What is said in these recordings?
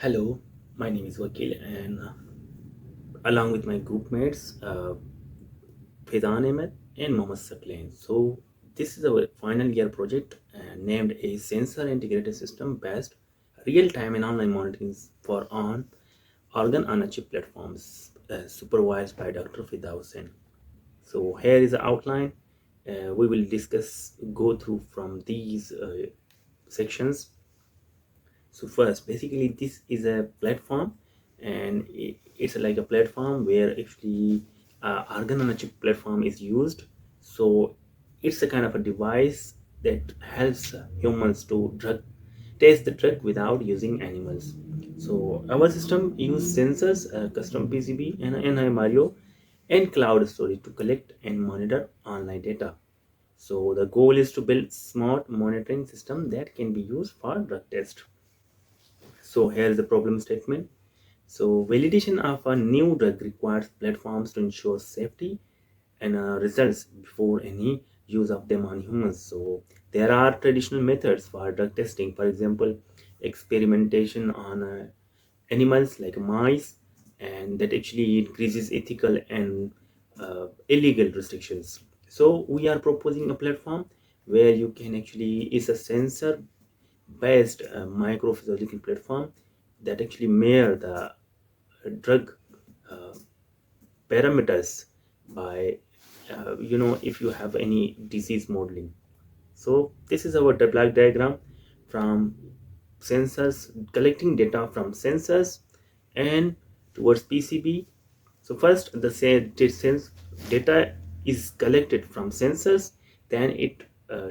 Hello, my name is Vakil, and along with my group mates, Faidan Ahmed and Mohammad Saklain. So, this is our final year project named a sensor integrated system based real time and online monitoring for on organ on a chip platforms supervised by Dr. Fida Hussain. So, here is the outline. We will go through from these sections. So first, basically, this is a platform, and it's like a platform where actually organ on a chip platform is used. So it's a kind of a device that helps humans to drug test the drug without using animals. So our system use sensors, custom PCB, and NI Mario, and cloud storage to collect and monitor online data. So the goal is to build smart monitoring system that can be used for drug test. So here is the problem statement. So validation of a new drug requires platforms to ensure safety and results before any use of them on humans. So there are traditional methods for drug testing, for example, experimentation on animals like mice, and that actually increases ethical and illegal restrictions. So we are proposing a platform where you can actually is a sensor based microphysiological platform that actually measure the drug uh, parameters by if you have any disease modeling. So this is our block diagram from sensors, collecting data from sensors and towards PCB. So first the sense data is collected from sensors, then it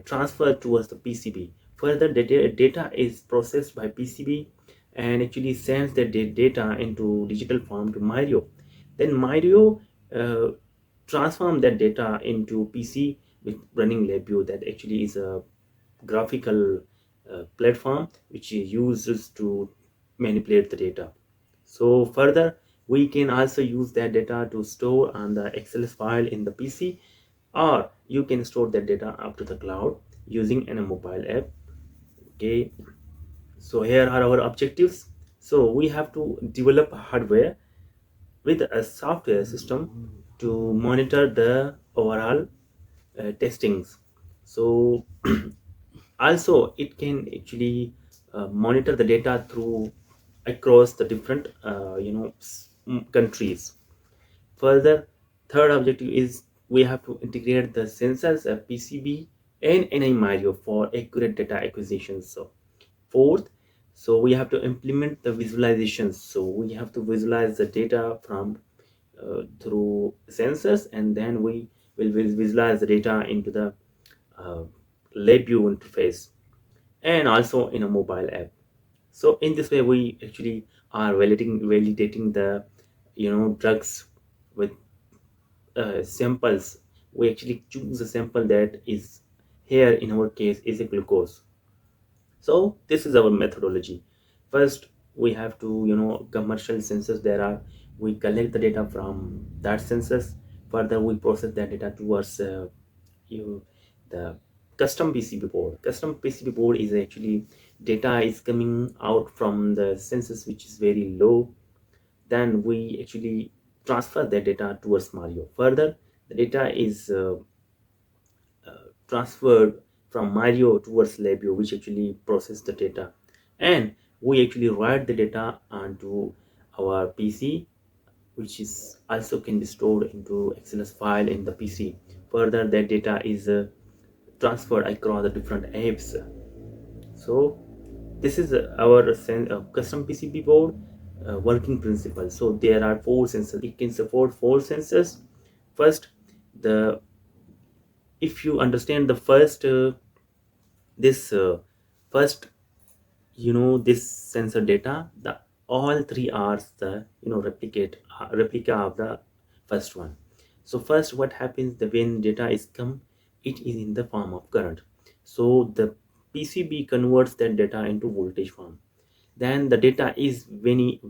transferred towards the PCB. Further, the data is processed by PCB and actually sends the data into digital form to Mario. Then Mario uh, transform that data into PC with running LabVIEW, that actually is a graphical platform which uses to manipulate the data. So further, we can also use that data to store on the Excel file in the PC, or you can store that data up to the cloud using a mobile app. Okay, so here are our objectives. So we have to develop hardware with a software system to monitor the overall testings. So also it can actually monitor the data through across the different countries. Further, third objective is we have to integrate the sensors, PCB, and NI Mario for accurate data acquisition. So fourth, so we have to implement the visualizations. So we have to visualize the data from through sensors, and then we will visualize the data into the uh, LabVIEW interface and also in a mobile app. So in this way, we actually are validating the drugs with samples. We actually choose a sample that is here in our case is a glucose. So this is our methodology. First, we have to commercial sensors there are. We collect the data from that sensors. Further, we process that data towards you the custom PCB board. Custom PCB board is actually data is coming out from the sensors which is very low. Then we actually transfer that data towards Mario. Further, the data is transferred from Mario towards LabVIEW, which actually process the data, and we actually write the data onto our PC, which is also can be stored into XLS file in the PC. Further, that data is transferred across the different apps. So this is our custom PCB board working principle. So there are four sensors. It can support four sensors. First, the if you understand the first this first this sensor data, the all three are the replica of the first one. So first what happens, the when data is come, it is in the form of current. So the PCB converts that data into voltage form. Then the data is very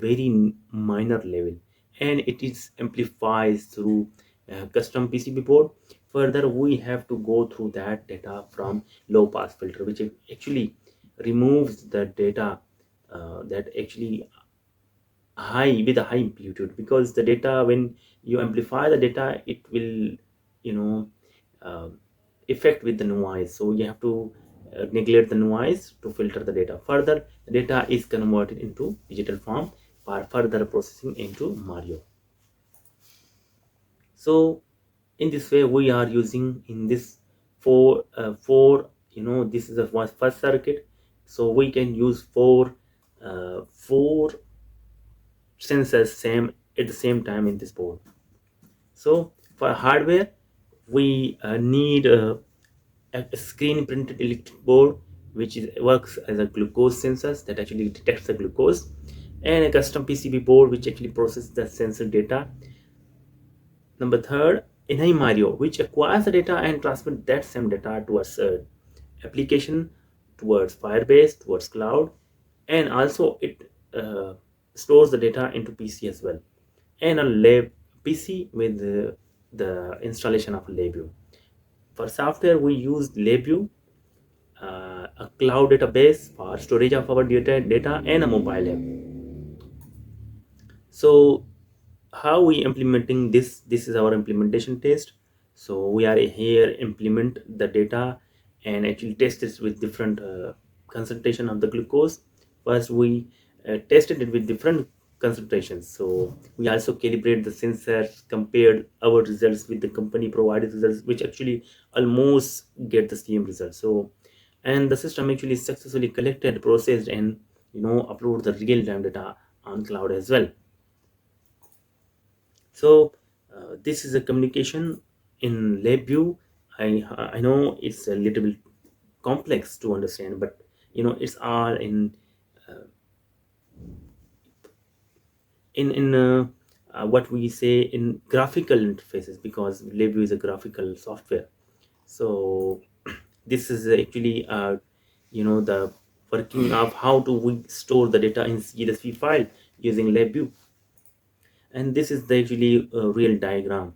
minor level, and it is amplifies through custom PCB board. Further, we have to go through that data from low pass filter, which actually removes the data that actually high with a high amplitude, because the data, when you amplify the data, it will, you know uh, affect with the noise. So you have to neglect the noise to filter the data. Further, the data is converted into digital form for further processing into Mario. So in this way, we are using in this four, this is the first circuit. So we can use four sensors same at the same time in this board. So for hardware, we need a screen printed electric board, which works as a glucose sensor that actually detects the glucose, and a custom PCB board which actually processes the sensor data. Number third, in Mario, which acquires the data and transmits that same data towards application, towards Firebase, towards cloud, and also it stores the data into PC as well, and a lab PC with the installation of LabVIEW. For software, we use LabVIEW, a cloud database for storage of our data, and a mobile app. So how we implementing this is our implementation test. So we are here implement the data and actually test this with different concentration of the glucose. First we tested it with different concentrations. So we also calibrate the sensors, compared our results with the company provided results, which actually almost get the same result. So, and the system actually successfully collected, processed, and upload the real time data on cloud as well. So this is a communication in LabVIEW. I know it's a little bit complex to understand, but it's all in what we say in graphical interfaces, because LabVIEW is a graphical software. So this is actually the working of how to we store the data in CSV file using LabVIEW. And this is the actually real diagram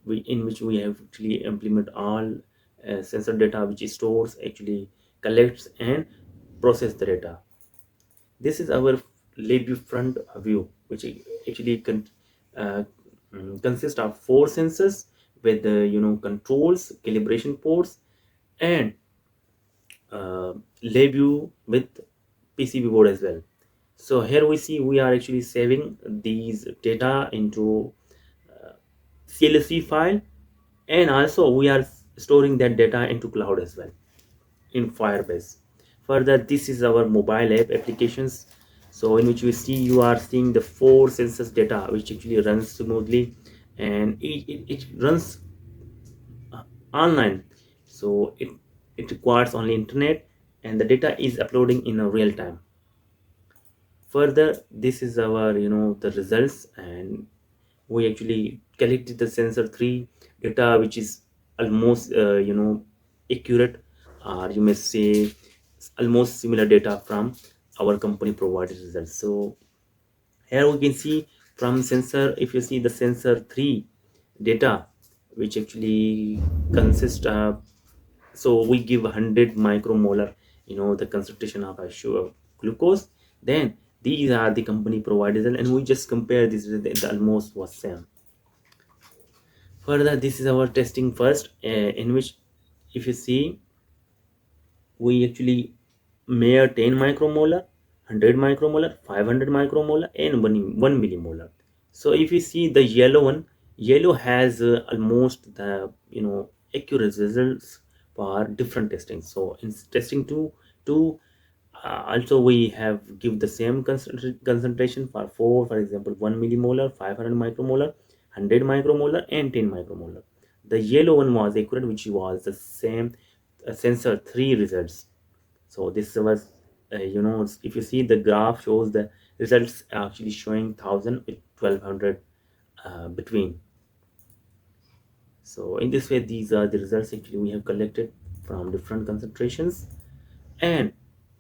in which we have actually implement all sensor data, which stores, actually collects and process the data. This is our LabVIEW front view, which actually uh, consists of four sensors with the controls, calibration ports, and LabVIEW with PCB board as well. So here we see we are actually saving these data into CLSV file, and also we are storing that data into cloud as well in Firebase. Further, this is our mobile app applications. So in which we see you are seeing the four sensors data, which actually runs smoothly, and it runs online. So it requires only internet, and the data is uploading in a real time. Further, this is our the results, and we actually collected the sensor 3 data, which is almost accurate, or you may say almost similar data from our company provided results. So here we can see from sensor, if you see the sensor 3 data, which actually consists of, so we give 100 micromolar, the concentration of a sugar glucose. Then these are the company provided, and we just compare this with the almost was same. Further, this is our testing first, in which if you see we actually measure 10 micromolar, 100 micromolar, 500 micromolar, and 1 millimolar. So if you see the yellow one, yellow has almost the accurate results for different testing. So in testing two, also we have give the same concentration for four, for example 1 millimolar, 500 micromolar, 100 micromolar, and 10 micromolar. The yellow one was accurate, which was the same sensor 3 results. So this was if you see the graph shows the results actually showing 1000 with 1200 between. So in this way, these are the results actually we have collected from different concentrations. And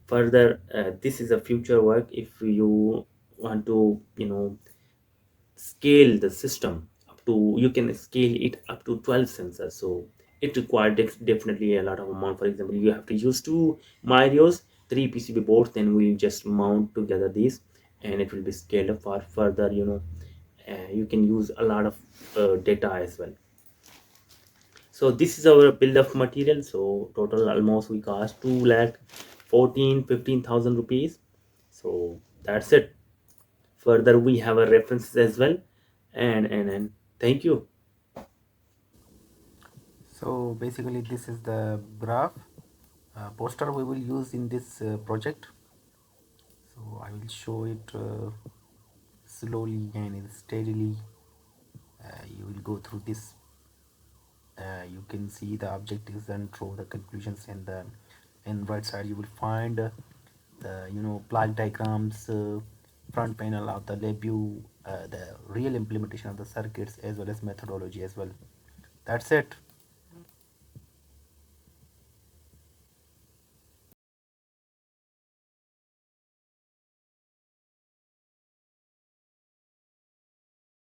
further, this is a future work. If you want to scale the system up to, you can scale it up to 12 sensors. So it required definitely a lot of amount. For example, you have to use two Marios, three PCB boards, then we just mount together these, and it will be scaled up for further, you can use a lot of data as well. So this is our bill of material. So total almost we cost 2 lakh 15,000 rupees. So that's it. Further we have a references as well, and thank you. So basically this is the graph poster we will use in this project. So I will show it slowly and steadily. You will go through this. You can see the objectives and draw the conclusions, and the in right side you will find the plot diagrams, front panel of the LabVIEW, the real implementation of the circuits as well as methodology as well. That's it.